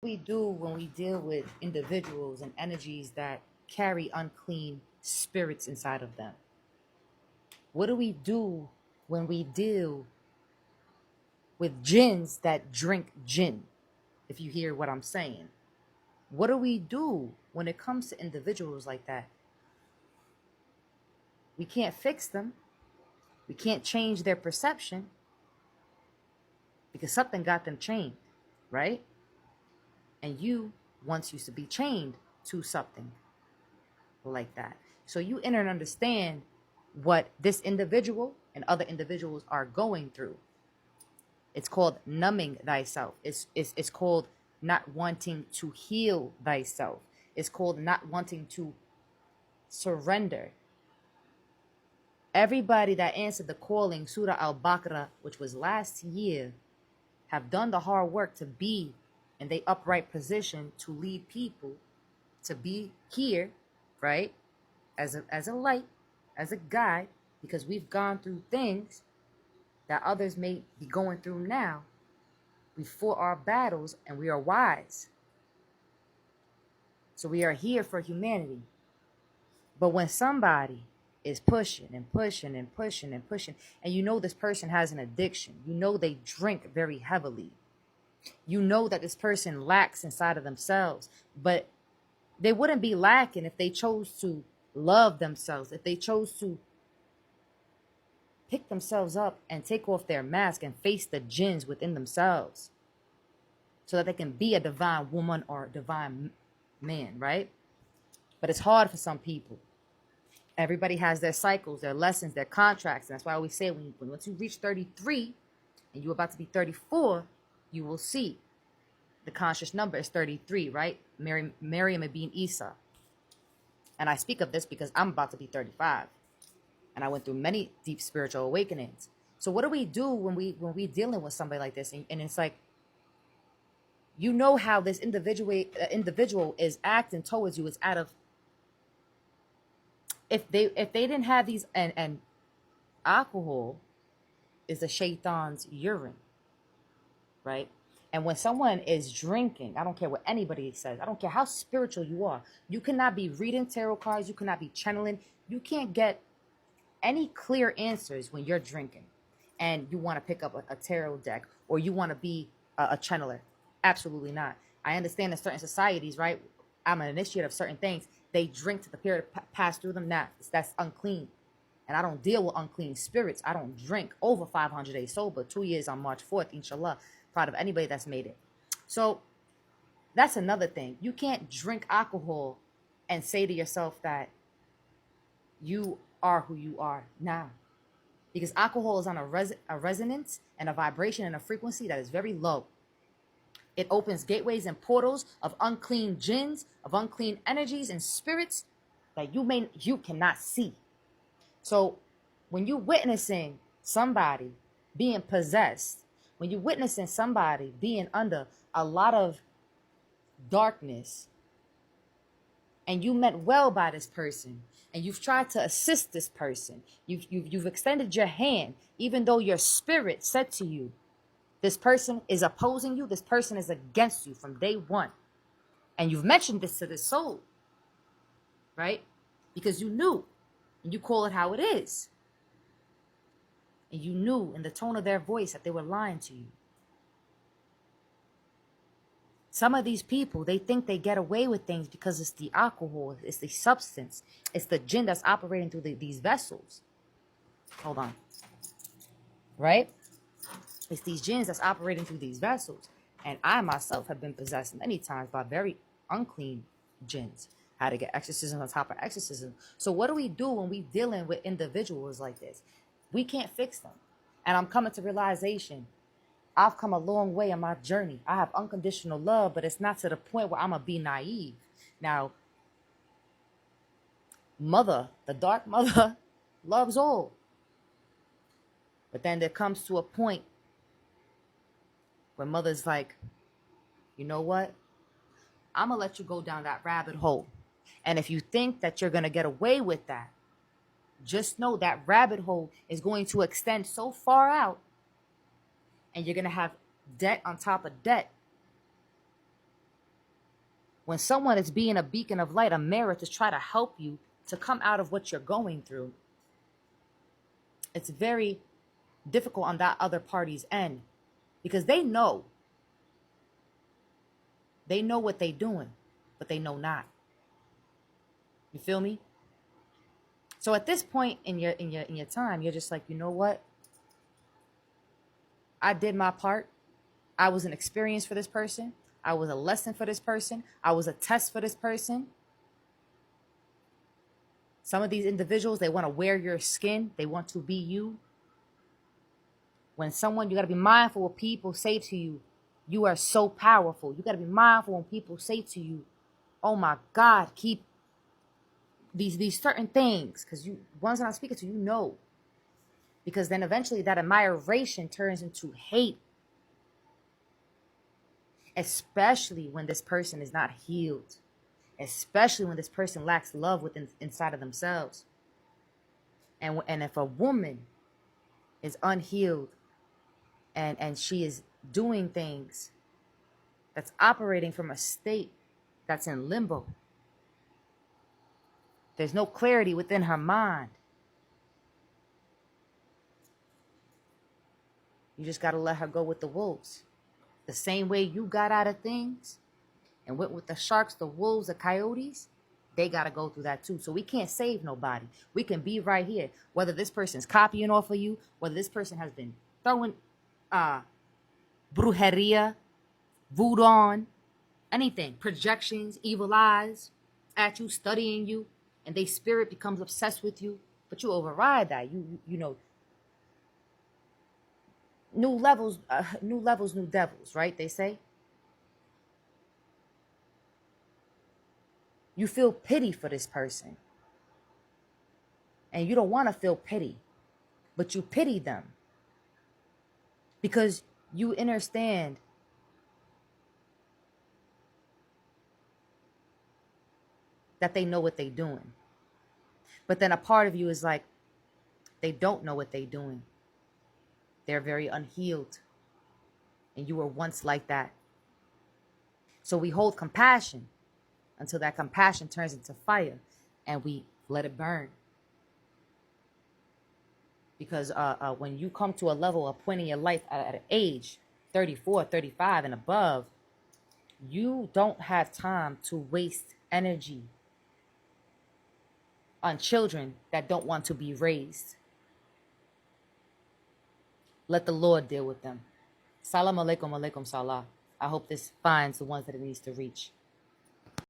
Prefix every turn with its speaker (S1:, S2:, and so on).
S1: We do when we deal with individuals and energies that carry unclean spirits inside of them? What do we do when we deal with jinns that drink jinn? If you hear what I'm saying, what do we do when it comes to individuals like that? We can't fix them. We can't change their perception because something got them chained, right? And you once used to be chained to something like that. So you enter and understand what this individual and other individuals are going through. It's called numbing thyself. It's called not wanting to heal thyself. It's called not wanting to surrender. Everybody that answered the calling, Surah Al-Baqarah, which was last year, have done the hard work to be in the upright position to lead people, to be here, right? As a light, as a guide, because we've gone through things that others may be going through now. We fought our battles and we are wise. So we are here for humanity. But when somebody is pushing and pushing and pushing and pushing, and you know this person has an addiction, you know they drink very heavily, you know that this person lacks inside of themselves, but they wouldn't be lacking if they chose to love themselves, if they chose to pick themselves up and take off their mask and face the jinns within themselves so that they can be a divine woman or a divine man, right? But it's hard for some people. Everybody has their cycles, their lessons, their contracts. And that's why I always say once you reach 33 and you're about to be 34, you will see the conscious number is 33, right? Miriam and being Isa. And I speak of this because I'm about to be 35. And I went through many deep spiritual awakenings. So what do we do when we dealing with somebody like this? And it's like, you know how this individual is acting towards you. It's out of, if they didn't have these, and alcohol is the shaitan's urine, right? And when someone is drinking, I don't care what anybody says, I don't care how spiritual you are, you cannot be reading tarot cards, you cannot be channeling, you can't get any clear answers when you're drinking and you want to pick up a tarot deck or you want to be a channeler. Absolutely not. I understand in certain societies, right? I'm an initiate of certain things. They drink to the period pass through them. That's unclean. And I don't deal with unclean spirits. I don't drink over 500 days sober. 2 years on March 4th, inshallah. Proud of anybody that's made it. So that's another thing. You can't drink alcohol and say to yourself that you are who you are now. Because alcohol is on a resonance and a vibration and a frequency that is very low. It opens gateways and portals of unclean jinns, of unclean energies and spirits that you cannot see. So when you're witnessing somebody being possessed, when you're witnessing somebody being under a lot of darkness, and you meant well by this person, and you've tried to assist this person, you've extended your hand, even though your spirit said to you, this person is opposing you, this person is against you from day one. And you've mentioned this to the soul, right? Because you knew, and you call it how it is. And you knew in the tone of their voice that they were lying to you. Some of these people, they think they get away with things because it's the alcohol, it's the substance, it's the jinn that's operating through these vessels. Hold on. Right? It's these jinns that's operating through these vessels. And I myself have been possessed many times by very unclean jinns. How to get exorcism on top of exorcism. So what do we do when we dealing with individuals like this? We can't fix them. And I'm coming to realization, I've come a long way in my journey. I have unconditional love, but it's not to the point where I'm going to be naive. Now, mother, the dark mother, loves all. But then there comes to a point where mother's like, you know what? I'm going to let you go down that rabbit hole. And if you think that you're going to get away with that, just know that rabbit hole is going to extend so far out, and you're going to have debt on top of debt. When someone is being a beacon of light, a mirror to try to help you to come out of what you're going through, it's very difficult on that other party's end, because they know what they're doing, but they know not. You feel me? So at this point in your time, you're just like, you know what? I did my part. I was an experience for this person. I was a lesson for this person. I was a test for this person. Some of these individuals, they want to wear your skin. They want to be you. When someone, you got to be mindful what people say to you. You are so powerful. You got to be mindful when people say to you, oh my God, keep these certain things. Because you, ones that I'm speaking to, you know. Because then eventually that admiration turns into hate. Especially when this person is not healed. Especially when this person lacks love within inside of themselves. And if a woman is unhealed and she is doing things that's operating from a state that's in limbo, there's no clarity within her mind, you just got to let her go with the wolves. The same way you got out of things and went with the sharks, the wolves, the coyotes, they got to go through that too. So we can't save nobody. We can be right here. Whether this person's copying off of you, whether this person has been throwing brujeria, voodoo on, anything, projections, evil eyes at you, studying you, and they spirit becomes obsessed with you, but you override that. You know, new levels, new devils, right? They say. You feel pity for this person. And you don't want to feel pity, but you pity them. Because you understand that they know what they're doing. But then a part of you is like, they don't know what they're doing. They're very unhealed. And you were once like that. So we hold compassion until that compassion turns into fire and we let it burn. Because when you come to a level, a point in your life at an age, 34, 35 and above, you don't have time to waste energy on children that don't want to be raised. Let the Lord deal with them. Salam alaikum, alaikum salam. I hope this finds the ones that it needs to reach.